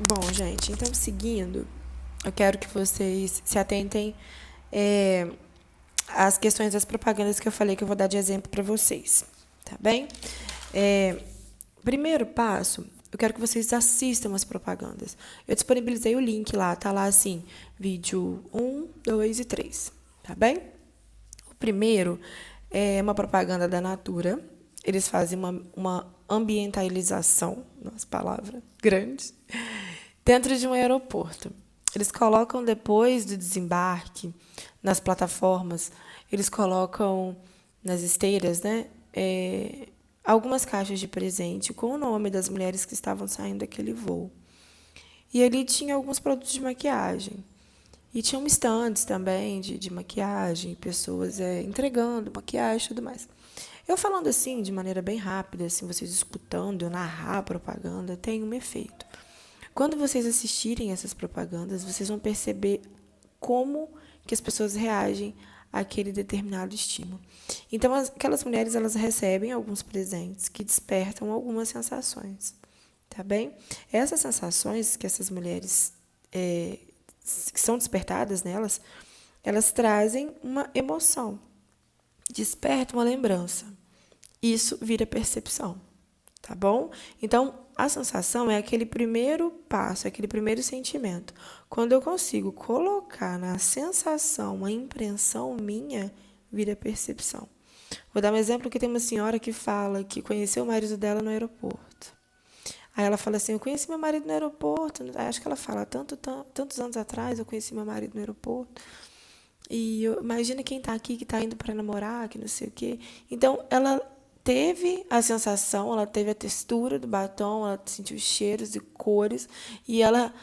Bom, gente, então seguindo, eu quero que vocês se atentem às questões das propagandas que eu falei que eu vou dar de exemplo para vocês, tá bem? É, Primeiro passo, eu quero que vocês assistam as propagandas. Eu disponibilizei o link lá, tá lá assim, vídeo um, 2 e 3, tá bem? O primeiro é uma propaganda da Natura. Eles fazem uma ambientalização, nossa palavra, grande, dentro de um aeroporto. Eles colocam depois do desembarque, nas plataformas, eles colocam nas esteiras, né? Algumas caixas de presente com o nome das mulheres que estavam saindo daquele voo. E ali tinha alguns produtos de maquiagem. E tinham estandes também de maquiagem, pessoas entregando maquiagem e tudo mais. Eu falando assim, de maneira bem rápida, assim, vocês escutando, eu narrar a propaganda, tem um efeito. Quando vocês assistirem essas propagandas, vocês vão perceber como que as pessoas reagem àquele determinado estímulo. Então, aquelas mulheres, elas recebem alguns presentes que despertam algumas sensações, tá bem? Essas sensações que essas mulheres que são despertadas nelas, elas trazem uma emoção, despertam uma lembrança. Isso vira percepção, tá bom? Então, a sensação é aquele primeiro passo, aquele primeiro sentimento. Quando eu consigo colocar na sensação uma impressão minha, vira percepção. Vou dar um exemplo que tem uma senhora que fala que conheceu o marido dela no aeroporto. Aí ela fala assim, eu conheci meu marido no aeroporto. Acho que ela fala, tantos anos atrás eu conheci meu marido no aeroporto. E imagina quem está aqui, que está indo para namorar, que não sei o quê. Então, ela teve a sensação, ela teve a textura do batom, ela sentiu os cheiros e cores, e ela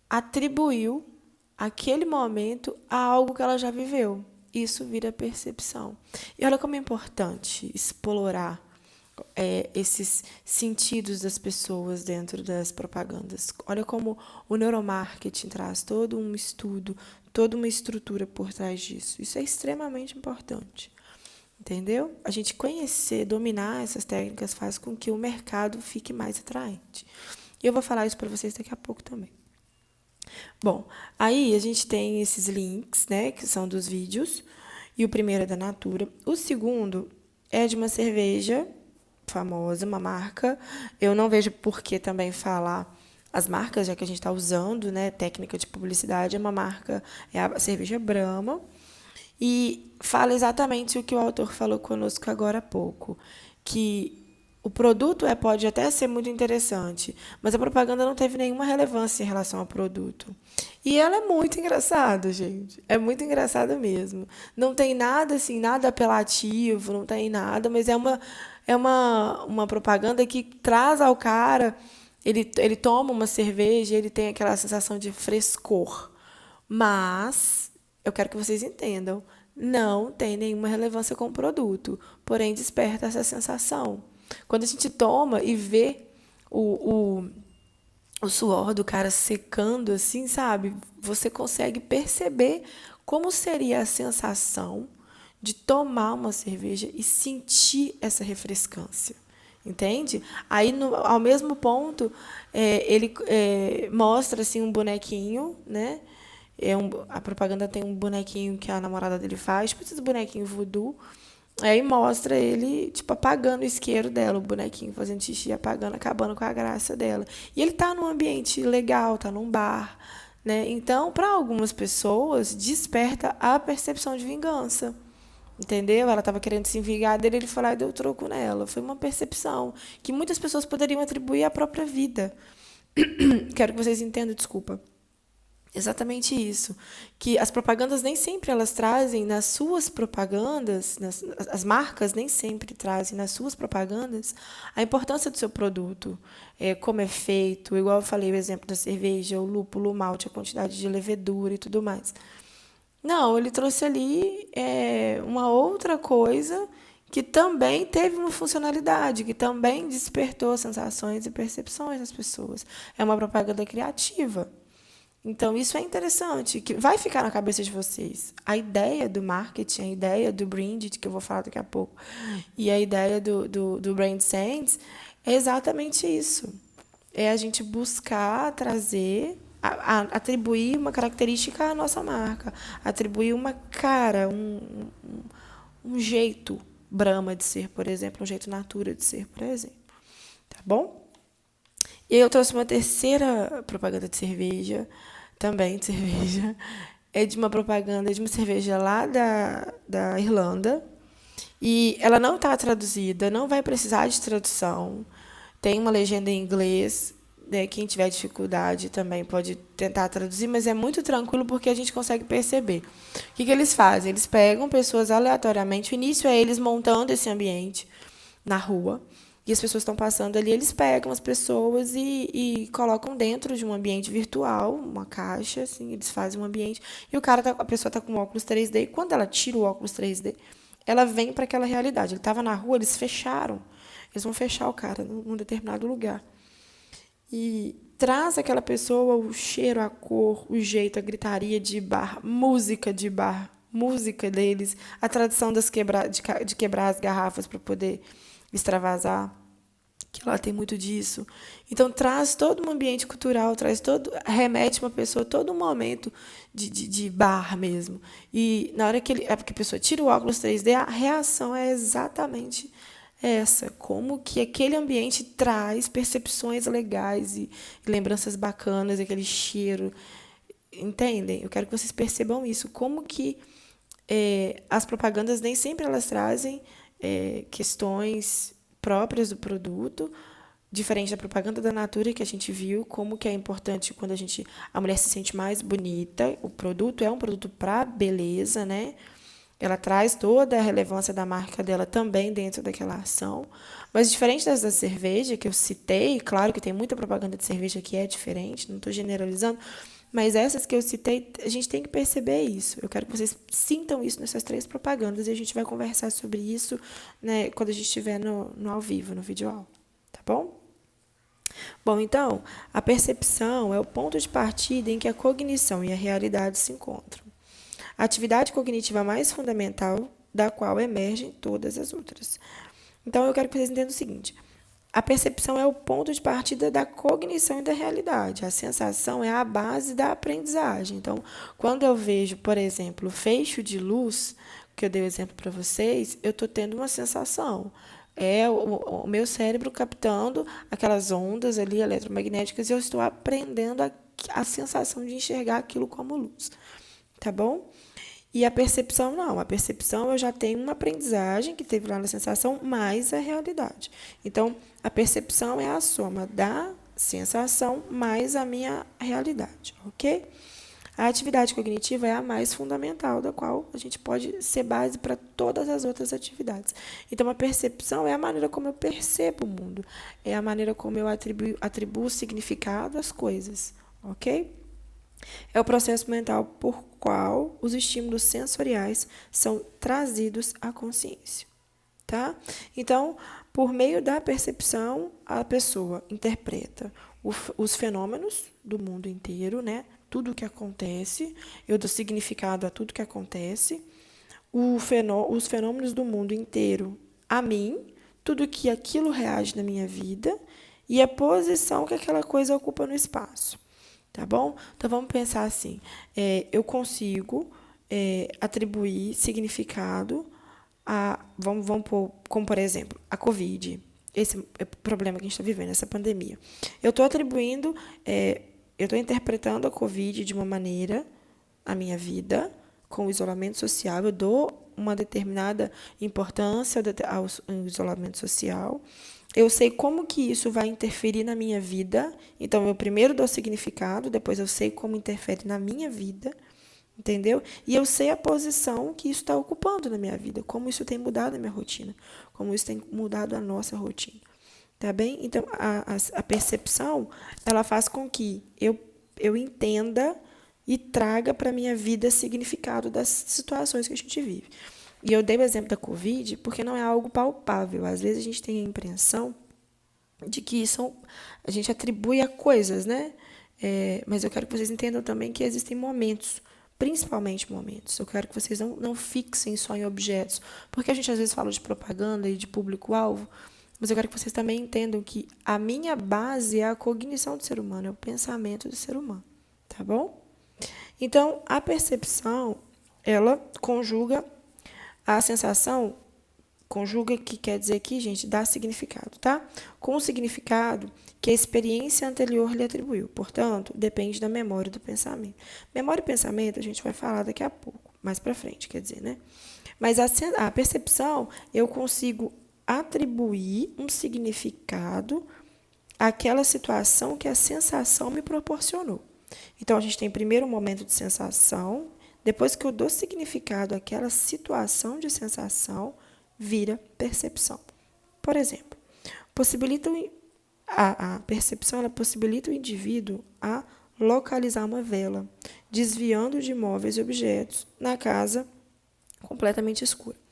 atribuiu aquele momento a algo que ela já viveu. Isso vira percepção. E olha como é importante explorar esses sentidos das pessoas dentro das propagandas. Olha como o neuromarketing traz todo um estudo, toda uma estrutura por trás disso. Isso é extremamente importante. Entendeu? A gente conhecer, dominar essas técnicas faz com que o mercado fique mais atraente. E eu vou falar isso para vocês daqui a pouco também. Bom, aí a gente tem esses links, né, que são dos vídeos, e o primeiro é da Natura. O segundo é de uma cerveja famosa, uma marca. Eu não vejo por que também falar as marcas, já que a gente está usando, né, técnica de publicidade, é uma marca, é a cerveja Brahma, e fala exatamente o que o autor falou conosco agora há pouco, que o produto pode até ser muito interessante, mas a propaganda não teve nenhuma relevância em relação ao produto. E ela é muito engraçada, gente. É muito engraçada mesmo. Não tem nada assim, nada apelativo, não tem nada, mas uma propaganda que traz ao cara. Ele toma uma cerveja, ele tem aquela sensação de frescor. Mas eu quero que vocês entendam, não tem nenhuma relevância com o produto, porém desperta essa sensação. Quando a gente toma e vê o, o suor do cara secando assim, sabe? Você consegue perceber como seria a sensação de tomar uma cerveja e sentir essa refrescância. Entende? Aí, ao mesmo ponto, ele mostra assim um bonequinho, né? A propaganda tem um bonequinho que a namorada dele faz, tipo esses bonequinhos voodoo. Aí mostra ele, tipo, apagando o isqueiro dela, o bonequinho fazendo xixi, apagando, acabando com a graça dela. E ele tá num ambiente legal, tá num bar, né? Então, para algumas pessoas, desperta a percepção de vingança. Entendeu? Ela estava querendo se vingar dele, ele foi lá e deu troco nela. Foi uma percepção que muitas pessoas poderiam atribuir à própria vida. Quero que vocês entendam, desculpa. Exatamente isso, que as propagandas nem sempre elas trazem nas suas propagandas, as marcas nem sempre trazem nas suas propagandas a importância do seu produto, como é feito, igual eu falei o exemplo da cerveja, o lúpulo, o malte, a quantidade de levedura e tudo mais. Não, ele trouxe ali uma outra coisa que também teve uma funcionalidade, que também despertou sensações e percepções das pessoas. É uma propaganda criativa. Então, isso é interessante, que vai ficar na cabeça de vocês. A ideia do marketing, a ideia do brand, que eu vou falar daqui a pouco, e a ideia do brand sense é exatamente isso. é a gente buscar trazer, atribuir uma característica à nossa marca, atribuir uma cara, um jeito Brahma de ser, por exemplo, um jeito Natura de ser, por exemplo. Tá bom? E aí eu trouxe uma terceira propaganda de cerveja, também de cerveja. É de uma propaganda de uma cerveja lá da Irlanda. E ela não está traduzida, não vai precisar de tradução. Tem uma legenda em inglês, né? Quem tiver dificuldade também pode tentar traduzir, mas é muito tranquilo porque a gente consegue perceber. O que eles fazem? Eles pegam pessoas aleatoriamente, o início é eles montando esse ambiente na rua, e as pessoas estão passando ali, eles pegam as pessoas e colocam dentro de um ambiente virtual, uma caixa, assim, eles fazem um ambiente, e a pessoa está com óculos 3D, e quando ela tira o óculos 3D, ela vem para aquela realidade. Ele estava na rua, eles fecharam. Eles vão fechar o cara num determinado lugar. E traz aquela pessoa o cheiro, a cor, o jeito, a gritaria de bar, música deles, a tradição de quebrar as garrafas para poder extravasar, que lá tem muito disso. Então traz todo um ambiente cultural, remete uma pessoa todo um momento de bar mesmo. E na hora que a pessoa tira o óculos 3D, a reação é exatamente essa, como que aquele ambiente traz percepções legais e lembranças bacanas, aquele cheiro. Entendem? Eu quero que vocês percebam isso, como que as propagandas nem sempre elas trazem questões próprias do produto, diferente da propaganda da Natura que a gente viu, como que é importante quando a mulher se sente mais bonita, o produto é um produto para beleza, né? Ela traz toda a relevância da marca dela também dentro daquela ação. Mas diferente das da cerveja, que eu citei, claro que tem muita propaganda de cerveja que é diferente, não estou generalizando, mas essas que eu citei, a gente tem que perceber isso. Eu quero que vocês sintam isso nessas 3 propagandas e a gente vai conversar sobre isso, né, quando a gente estiver no ao vivo, no vídeo aula. Tá bom? Bom, então, a percepção é o ponto de partida em que a cognição e a realidade se encontram. A atividade cognitiva mais fundamental, da qual emergem todas as outras. Então, eu quero que vocês entendam o seguinte: a percepção é o ponto de partida da cognição e da realidade. A sensação é a base da aprendizagem. Então, quando eu vejo, por exemplo, feixe de luz, que eu dei o exemplo para vocês, eu estou tendo uma sensação. É o meu cérebro captando aquelas ondas ali eletromagnéticas e eu estou aprendendo a sensação de enxergar aquilo como luz. Tá bom? E a percepção não. A percepção eu já tenho uma aprendizagem que teve lá na sensação, mais a realidade. Então, a percepção é a soma da sensação mais a minha realidade, ok? A atividade cognitiva é a mais fundamental, da qual a gente pode ser base para todas as outras atividades. Então, a percepção é a maneira como eu percebo o mundo, é a maneira como eu atribuo significado às coisas, ok? É o processo mental por qual os estímulos sensoriais são trazidos à consciência, tá? Então, por meio da percepção, a pessoa interpreta os fenômenos do mundo inteiro, né? Tudo o que acontece, eu dou significado a tudo que acontece, os fenômenos do mundo inteiro a mim, tudo que aquilo reage na minha vida e a posição que aquela coisa ocupa no espaço. Tá bom? Então, vamos pensar assim. Eu consigo atribuir significado vamos pôr, como, por exemplo, a Covid. Esse é o problema que a gente está vivendo, essa pandemia. Eu estou atribuindo, eu estou interpretando a Covid de uma maneira, a minha vida, com o isolamento social. Eu dou uma determinada importância ao isolamento social. Eu sei como que isso vai interferir na minha vida. Então, eu primeiro dou significado, depois eu sei como interfere na minha vida, entendeu? E eu sei a posição que isso está ocupando na minha vida, como isso tem mudado a minha rotina, como isso tem mudado a nossa rotina. Tá bem? Então, a percepção, ela faz com que eu entenda e traga para a minha vida significado das situações que a gente vive. E eu dei o exemplo da Covid porque não é algo palpável. Às vezes a gente tem a impressão de que a gente atribui a coisas, né? Mas eu quero que vocês entendam também que existem momentos, principalmente momentos. Eu quero que vocês não fixem só em objetos, porque a gente às vezes fala de propaganda e de público-alvo, mas eu quero que vocês também entendam que a minha base é a cognição do ser humano, é o pensamento do ser humano, tá bom? Então, a percepção, ela conjuga a sensação, conjuga, que quer dizer aqui, gente, dá significado, tá? Com o significado que a experiência anterior lhe atribuiu. Portanto, depende da memória e do pensamento. Memória e pensamento a gente vai falar daqui a pouco, mais para frente, quer dizer, né? Mas a percepção, eu consigo atribuir um significado àquela situação que a sensação me proporcionou. Então, a gente tem primeiro um momento de sensação, depois que eu dou significado àquela situação de sensação, vira percepção. Por exemplo, a percepção ela possibilita o indivíduo a localizar uma vela, desviando de móveis e objetos na casa completamente escura.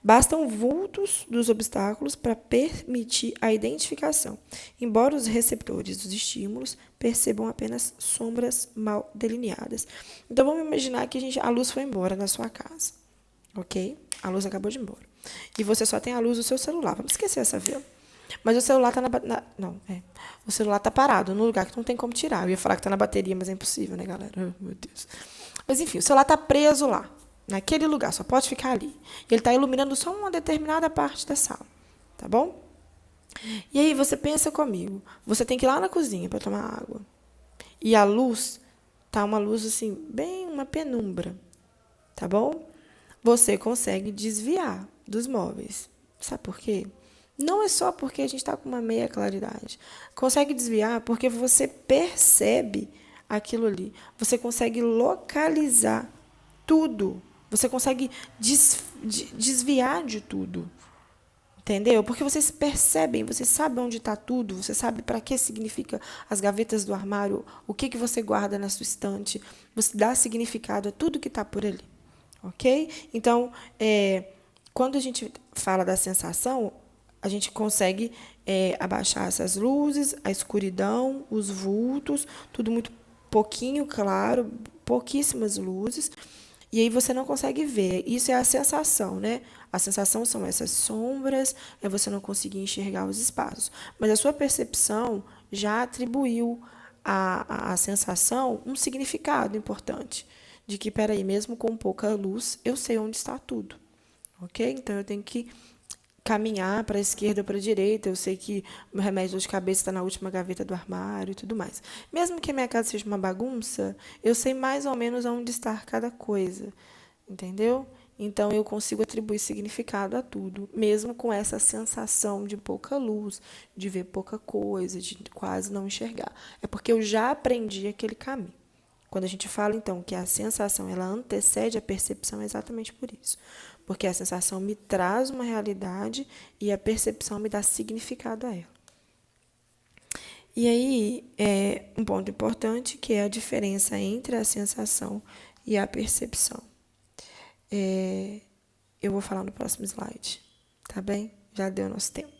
Bastam vultos dos obstáculos para permitir a identificação, embora os receptores dos estímulos percebam apenas sombras mal delineadas. Então, vamos imaginar que a luz foi embora na sua casa, ok? A luz acabou de ir embora. E você só tem a luz do seu celular. Vamos esquecer essa vela. Mas o celular está o celular está parado no lugar que não tem como tirar. Eu ia falar que está na bateria, mas é impossível, né, galera? Oh, meu Deus. Mas, enfim, o celular está preso lá, naquele lugar, só pode ficar ali. E ele está iluminando só uma determinada parte da sala, tá bom? E aí você pensa comigo, você tem que ir lá na cozinha para tomar água. E a luz tá uma luz assim, bem uma penumbra, tá bom? Você consegue desviar dos móveis. Sabe por quê? Não é só porque a gente está com uma meia claridade. Consegue desviar porque você percebe aquilo ali. Você consegue localizar tudo. Você consegue desviar de tudo. Entendeu? Porque vocês percebem, você sabe onde está tudo, você sabe para que significa as gavetas do armário, o que você guarda na sua estante. Você dá significado a tudo que está por ali. Ok? Então, quando a gente fala da sensação, a gente consegue abaixar essas luzes, a escuridão, os vultos, tudo muito pouquinho claro, pouquíssimas luzes. E aí você não consegue ver. Isso é a sensação, né? A sensação são essas sombras, é você não conseguir enxergar os espaços. Mas a sua percepção já atribuiu à sensação um significado importante. De que, peraí, mesmo com pouca luz, eu sei onde está tudo. Ok? Então, eu tenho que caminhar para a esquerda ou para a direita. Eu sei que meu remédio de cabeça está na última gaveta do armário e tudo mais. Mesmo que a minha casa seja uma bagunça, eu sei mais ou menos onde está cada coisa. Entendeu? Então, eu consigo atribuir significado a tudo, mesmo com essa sensação de pouca luz, de ver pouca coisa, de quase não enxergar. É porque eu já aprendi aquele caminho. Quando a gente fala, então, que a sensação ela antecede a percepção, é exatamente por isso. Porque a sensação me traz uma realidade e a percepção me dá significado a ela. E aí, um ponto importante, que é a diferença entre a sensação e a percepção. Eu vou falar no próximo slide, tá bem? Já deu nosso tempo.